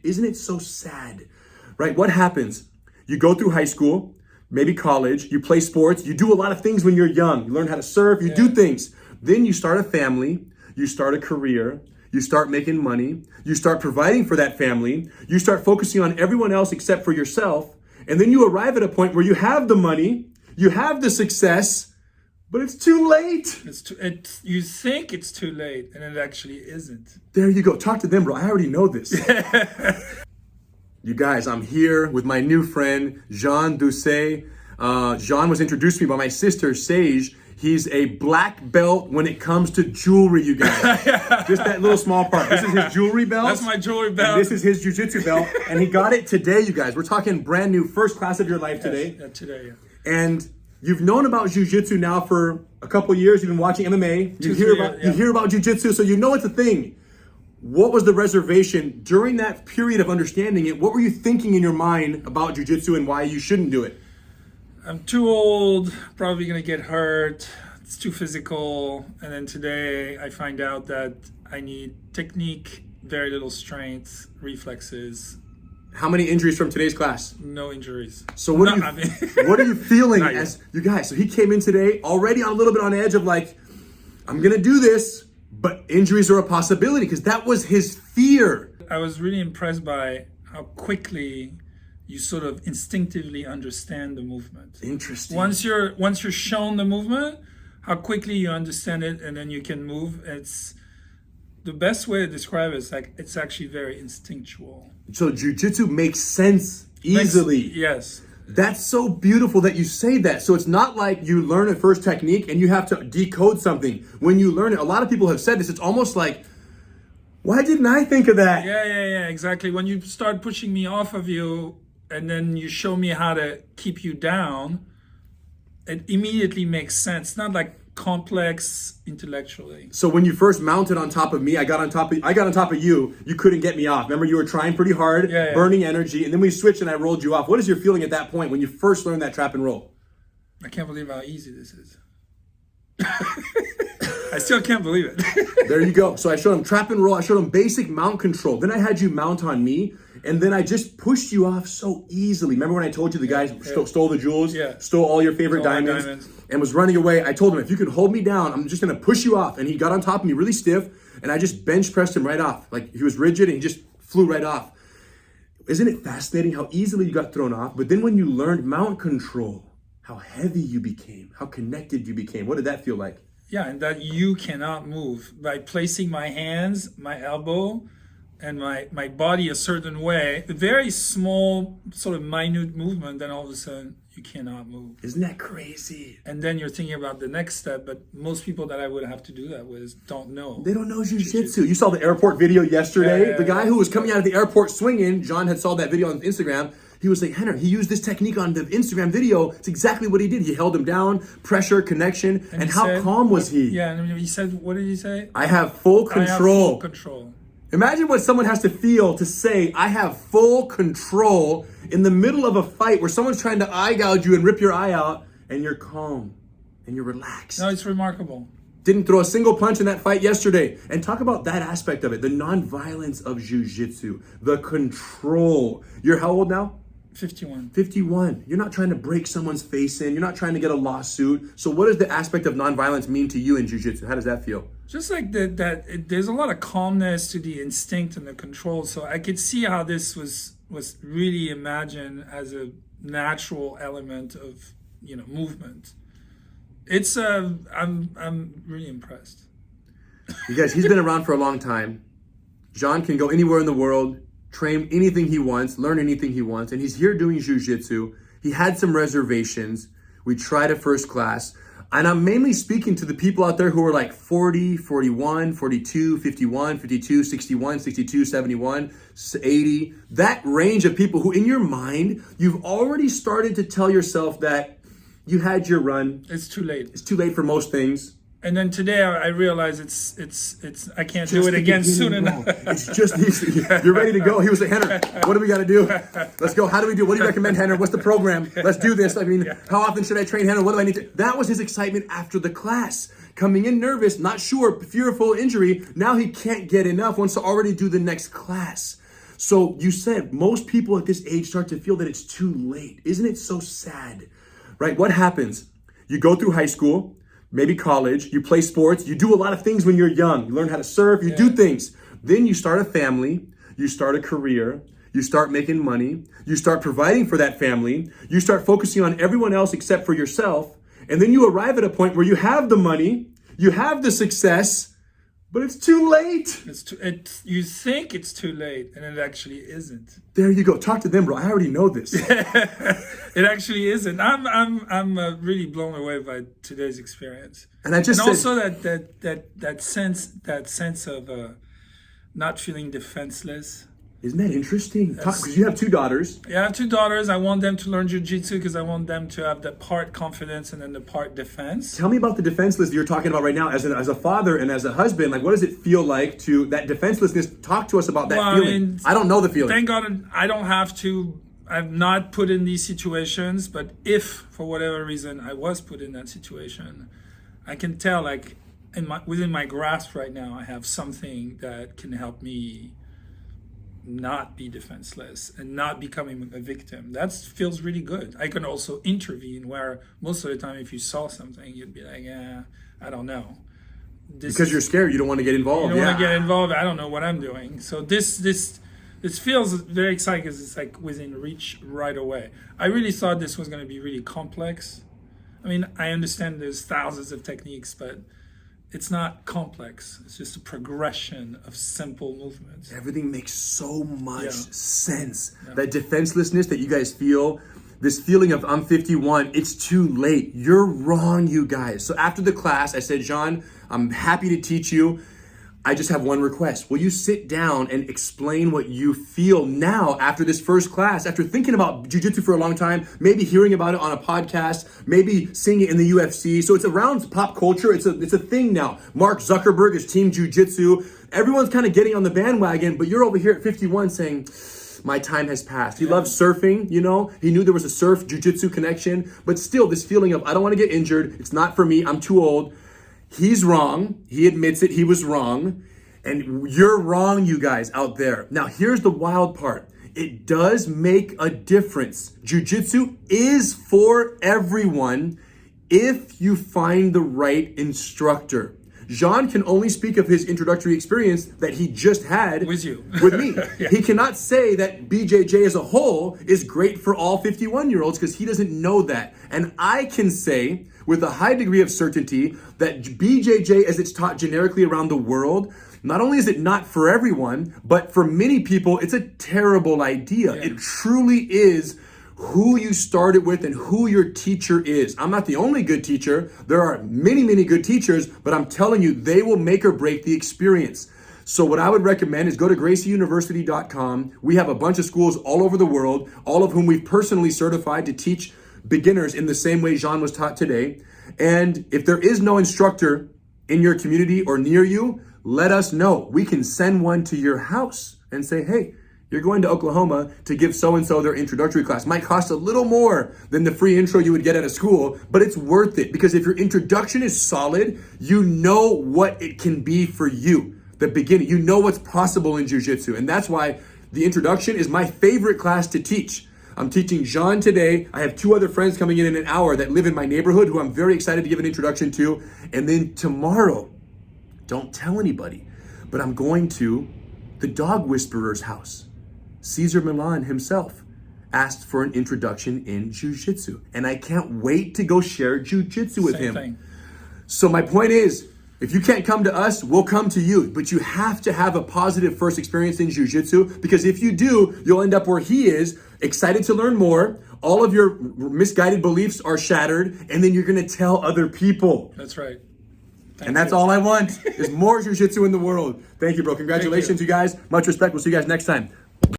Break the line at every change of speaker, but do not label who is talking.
Isn't it so sad, right? What happens? You go through high school, maybe college, you play sports, you do a lot of things when you're young. You learn how to surf, you do things. Then you start a family, you start a career, you start making money, you start providing for that family, you start focusing on everyone else except for yourself, and then you arrive at a point where you have the money, you have the success, but it's too late.
You think it's too late, and it actually isn't.
There you go. Talk to them, bro. I already know this. You guys, I'm here with my new friend, Jean Dousset. Jean was introduced to me by my sister, Sage. He's a black belt when it comes to jewelry, you guys. Just that little small part. This is his jewelry belt.
That's my jewelry belt.
And this is his Jujitsu belt. And he got it today, you guys. We're talking brand new, first class of your life today.
Yeah, today, yeah.
And you've known about Jujitsu now for a couple of years. You've been watching MMA. You hear about Jujitsu, so you know it's a thing. What was the reservation during that period of understanding it? What were you thinking in your mind about Jujitsu and why you shouldn't do it?
I'm too old, probably gonna get hurt. It's too physical. And then today I find out that I need technique, very little strength, reflexes.
How many injuries from today's class?
No injuries.
So what are you feeling as you guys? So he came in today already on a little bit on edge of like, I'm gonna do this, but injuries are a possibility because that was his fear.
I was really impressed by how quickly you sort of instinctively understand the movement.
Interesting.
Once you're shown the movement, how quickly you understand it, and then you can move. It's the best way to describe it is like it's actually very instinctual.
So Jiu-Jitsu makes sense easily.
Yes.
That's so beautiful that you say that. So it's not like you learn a first technique and you have to decode something. When you learn it, a lot of people have said this, it's almost like, why didn't I think of that?
Yeah, exactly. When you start pushing me off of you and then you show me how to keep you down, it immediately makes sense. It's not like complex intellectually.
So when you first mounted on top of me, I got on top of you, you couldn't get me off. Remember, you were trying pretty hard, burning energy, and then we switched and I rolled you off. What is your feeling at that point when you first learned that trap and roll?
I can't believe how easy this is. I still can't believe it.
There you go. So I showed him trap and roll. I showed him basic mount control. Then I had you mount on me, and then I just pushed you off so easily. Remember when I told you the guys stole the jewels, stole all your favorite diamonds, and was running away? I told him, if you could hold me down, I'm just going to push you off. And he got on top of me really stiff, and I just bench pressed him right off. Like he was rigid, and he just flew right off. Isn't it fascinating how easily you got thrown off? But then when you learned mount control, how heavy you became, how connected you became. What did that feel like?
Yeah, and that you cannot move. By placing my hands, my elbow, and my body a certain way, a very small, sort of minute movement, then all of a sudden you cannot move.
Isn't that crazy?
And then you're thinking about the next step, but most people that I would have to do that with don't know.
They don't know Jiu-Jitsu. You saw the airport video yesterday? The guy who was coming out of the airport swinging, John had saw that video on Instagram. He was like, Henner, he used this technique on the Instagram video. It's exactly what he did. He held him down, pressure, connection, and how calm was he?
Yeah, and he said, what did he say?
I have full control.
I have full control.
Imagine what someone has to feel to say, I have full control in the middle of a fight where someone's trying to eye gouge you and rip your eye out, and you're calm and you're relaxed.
No, it's remarkable.
Didn't throw a single punch in that fight yesterday. And talk about that aspect of it, the non-violence of Jiu-Jitsu, the control. You're how old now?
51.
51. You're not trying to break someone's face in. You're not trying to get a lawsuit. So what does the aspect of non-violence mean to you in Jiu-Jitsu? How does that feel?
Just like there's a lot of calmness to the instinct and the control. So I could see how this was really imagined as a natural element of, movement. It's I'm really impressed.
You guys, he's been around for a long time. Jean can go anywhere in the world, train anything he wants, learn anything he wants, and he's here doing Jiu-Jitsu. He had some reservations. We tried a first class. And I'm mainly speaking to the people out there who are like 40, 41, 42, 51, 52, 61, 62, 71, 80. That range of people who in your mind, you've already started to tell yourself that you had your run.
It's too late.
It's too late for most things.
And then today I realized it's I can't do it again soon enough.
It's just you're ready to go. He was like, Henner, what do we got to do? Let's go. How do we do? What do you recommend, Henner? What's the program? Let's do this. I mean, how often should I train, Henner? What do I need to? That was his excitement after the class. Coming in nervous, not sure, fearful injury. Now he can't get enough, wants to already do the next class. So you said most people at this age start to feel that it's too late. Isn't it so sad? Right? What happens? You go through high school, maybe college, you play sports, you do a lot of things when you're young. You learn how to surf, you do things. Then you start a family, you start a career, you start making money, you start providing for that family, you start focusing on everyone else except for yourself, and then you arrive at a point where you have the money, you have the success, but it's too late.
You think it's too late, and it actually isn't.
There you go. Talk to them, bro. I already know this.
It actually isn't. I'm really blown away by today's experience,
and I just
also that sense of not feeling defenseless.
Isn't that interesting? Because you have 2 daughters.
Yeah, I have 2 daughters. I want them to learn Jujitsu because I want them to have the part confidence and then the part defense.
Tell me about the defenseless that you're talking about right now. As a father and as a husband, like, what does it feel like to that defenselessness? Talk to us about that feeling. I don't know the feeling.
Thank God I don't have to. I'm not put in these situations, but if for whatever reason I was put in that situation, I can tell, like, within my grasp right now, I have something that can help me not be defenseless and not becoming a victim. That feels really good. I can also intervene, where most of the time if you saw something, you'd be like, yeah, I don't know.
Because you're scared, you don't want to get involved.
You don't want to get involved. I don't know what I'm doing. So this feels very exciting because it's like within reach right away. I really thought this was going to be really complex. I mean, I understand there's thousands of techniques, but it's not complex. It's just a progression of simple movements.
Everything makes so much sense. That defenselessness that you guys feel, this feeling of I'm 51, it's too late. You're wrong, you guys. So after the class, I said, Jean, I'm happy to teach you. I just have one request. Will you sit down and explain what you feel now after this first class, after thinking about Jiu-Jitsu for a long time, maybe hearing about it on a podcast, maybe seeing it in the UFC. So it's around pop culture. It's a thing now. Mark Zuckerberg is Team Jiu-Jitsu. Everyone's kind of getting on the bandwagon, but you're over here at 51 saying, my time has passed. He loves surfing, you know. He knew there was a surf Jiu-Jitsu connection, but still this feeling of I don't want to get injured. It's not for me. I'm too old. He's wrong. He admits it. He was wrong. And you're wrong, you guys out there. Now, here's the wild part. It does make a difference. Jiu-Jitsu is for everyone if you find the right instructor. Jean can only speak of his introductory experience that he just had
with you,
with me. He cannot say that BJJ as a whole is great for all 51-year-olds because he doesn't know that. And I can say with a high degree of certainty that BJJ, as it's taught generically around the world, not only is it not for everyone, but for many people, it's a terrible idea. It truly is who you started with and who your teacher is. I'm not the only good teacher. There are many, many good teachers, but I'm telling you, they will make or break the experience. So what I would recommend is go to gracieuniversity.com. We have a bunch of schools all over the world, all of whom we've personally certified to teach beginners in the same way Jean was taught today. And if there is no instructor in your community or near you, let us know. We can send one to your house and say, hey, you're going to Oklahoma to give so-and-so their introductory class. Might cost a little more than the free intro you would get at a school, but it's worth it because if your introduction is solid, you know what it can be for you. The beginning, you know what's possible in Jiu-Jitsu. And that's why the introduction is my favorite class to teach. I'm teaching Jean today. I have 2 other friends coming in an hour that live in my neighborhood who I'm very excited to give an introduction to. And then tomorrow, don't tell anybody, but I'm going to the dog whisperer's house. Cesar Milan himself asked for an introduction in Jiu-Jitsu. And I can't wait to go share Jiu-Jitsu with him.
Thing.
So my point is, if you can't come to us, we'll come to you. But you have to have a positive first experience in Jiu-Jitsu because if you do, you'll end up where he is, excited to learn more. All of your misguided beliefs are shattered. And then you're going to tell other people.
That's right.
And that's all I want is more Jiu-Jitsu in the world. Thank you, bro. Congratulations, you guys. Much respect. We'll see you guys next time.